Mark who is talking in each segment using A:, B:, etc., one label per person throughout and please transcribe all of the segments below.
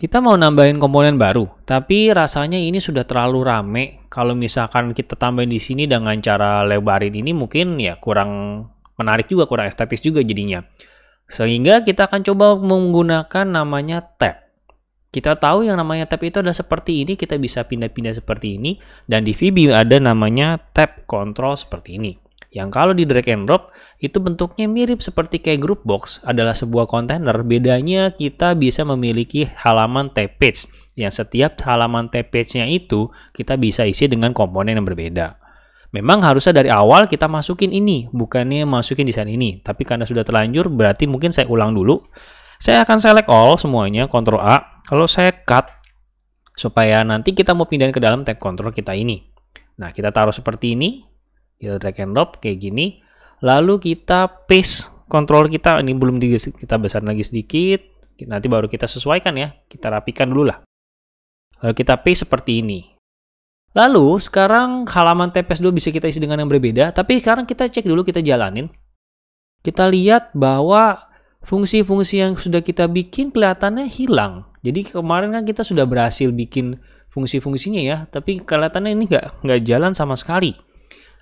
A: Kita mau nambahin komponen baru, tapi rasanya ini sudah terlalu rame. Kalau misalkan kita tambahin di sini dengan cara lebarin ini mungkin ya kurang menarik juga, kurang estetis juga jadinya. Sehingga kita akan coba menggunakan namanya tab. Kita tahu yang namanya tab itu ada seperti ini, kita bisa pindah-pindah seperti ini. Dan di VB ada namanya tab control seperti ini. Yang kalau di drag and drop, itu bentuknya mirip seperti kayak group box, adalah sebuah kontainer. Bedanya kita bisa memiliki halaman tab page, yang setiap halaman tab page-nya itu kita bisa isi dengan komponen yang berbeda. Memang harusnya dari awal kita masukin ini, bukannya masukin desain ini. Tapi karena sudah terlanjur, berarti mungkin saya ulang dulu. Saya akan select all semuanya, Ctrl A. Kalau saya cut, supaya nanti kita mau pindahin ke dalam tab control kita ini. Nah, kita taruh seperti ini. Kita drag and drop kayak gini. Lalu kita paste kontrol kita. Ini belum kita besarin lagi sedikit. Nanti baru kita sesuaikan ya. Kita rapikan dulu lah. Lalu kita paste seperti ini. Lalu sekarang halaman TPS 2 bisa kita isi dengan yang berbeda. Tapi sekarang kita cek dulu, kita jalanin. Kita lihat bahwa fungsi-fungsi yang sudah kita bikin kelihatannya hilang. Jadi kemarin kan kita sudah berhasil bikin fungsi-fungsinya ya. Tapi kelihatannya ini nggak jalan sama sekali.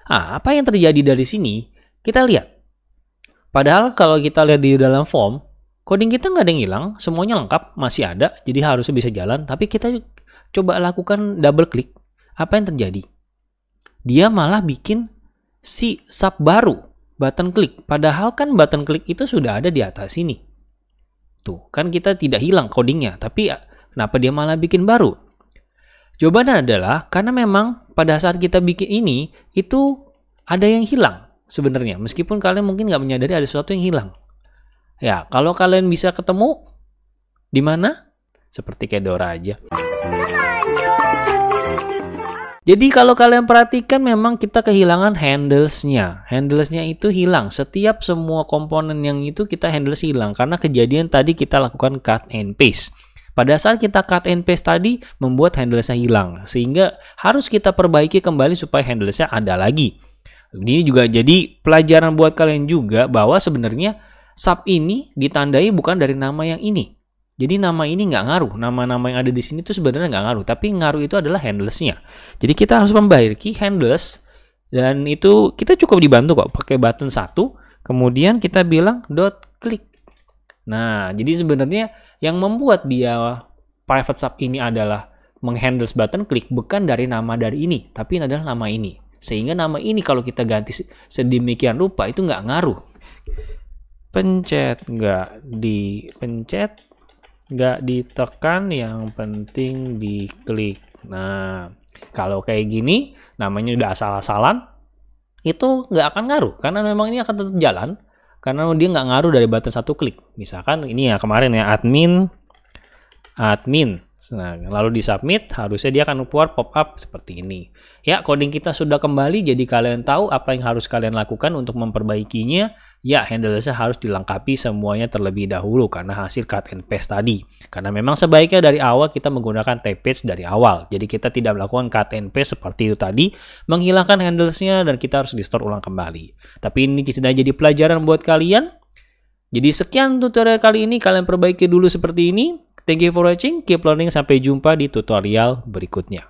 A: Apa yang terjadi dari sini? Kita lihat. Padahal kalau kita lihat di dalam form, coding kita nggak ada yang hilang, semuanya lengkap, masih ada, jadi harusnya bisa jalan. Tapi kita coba lakukan double klik. Apa yang terjadi? Dia malah bikin si sub baru, button klik. Padahal kan button klik itu sudah ada di atas sini. Tuh, kan kita tidak hilang codingnya, tapi kenapa dia malah bikin baru? Jawabannya adalah karena memang pada saat kita bikin ini, itu ada yang hilang sebenarnya. Meskipun kalian mungkin nggak menyadari ada sesuatu yang hilang. Ya, kalau kalian bisa ketemu, di mana? Seperti kayak Dora aja. Jadi kalau kalian perhatikan memang kita kehilangan handlesnya. Handlesnya itu hilang. Setiap semua komponen yang itu kita handles hilang. Karena kejadian tadi kita lakukan cut and paste. Pada saat kita cut and paste tadi, membuat handlesnya hilang. Sehingga harus kita perbaiki kembali supaya handlesnya ada lagi. Ini juga jadi pelajaran buat kalian juga bahwa sebenarnya sub ini ditandai bukan dari nama yang ini. Jadi nama ini nggak ngaruh. Nama-nama yang ada di sini tuh sebenarnya nggak ngaruh. Tapi ngaruh itu adalah handlesnya. Jadi kita harus memperbaiki handles. Dan itu kita cukup dibantu kok. Pakai button 1. Kemudian kita bilang dot click. Nah, jadi sebenarnya yang membuat dia private sub ini adalah menghandles button click bukan dari nama dari ini, tapi adalah nama ini. Sehingga nama ini kalau kita ganti sedemikian rupa itu nggak ngaruh. Pencet, nggak dipencet, nggak ditekan, yang penting diklik. Nah, kalau kayak gini, namanya udah asal-asalan, itu nggak akan ngaruh. Karena memang ini akan tetap jalan. Karena dia nggak ngaruh dari button 1 klik. Misalkan ini ya kemarin ya admin. Nah, lalu di submit harusnya dia akan keluar pop up seperti ini. Ya, coding kita sudah kembali. Jadi kalian tahu apa yang harus kalian lakukan untuk memperbaikinya. Ya, handlesnya harus dilengkapi semuanya terlebih dahulu karena hasil cut and paste tadi. Karena memang sebaiknya dari awal kita menggunakan tab page dari awal. Jadi kita tidak melakukan cut and paste seperti itu tadi, menghilangkan handlesnya dan kita harus di-store ulang kembali. Tapi ini sudah jadi pelajaran buat kalian. Jadi sekian tutorial kali ini, kalian perbaiki dulu seperti ini. Thank you for watching, keep learning, sampai jumpa di tutorial berikutnya.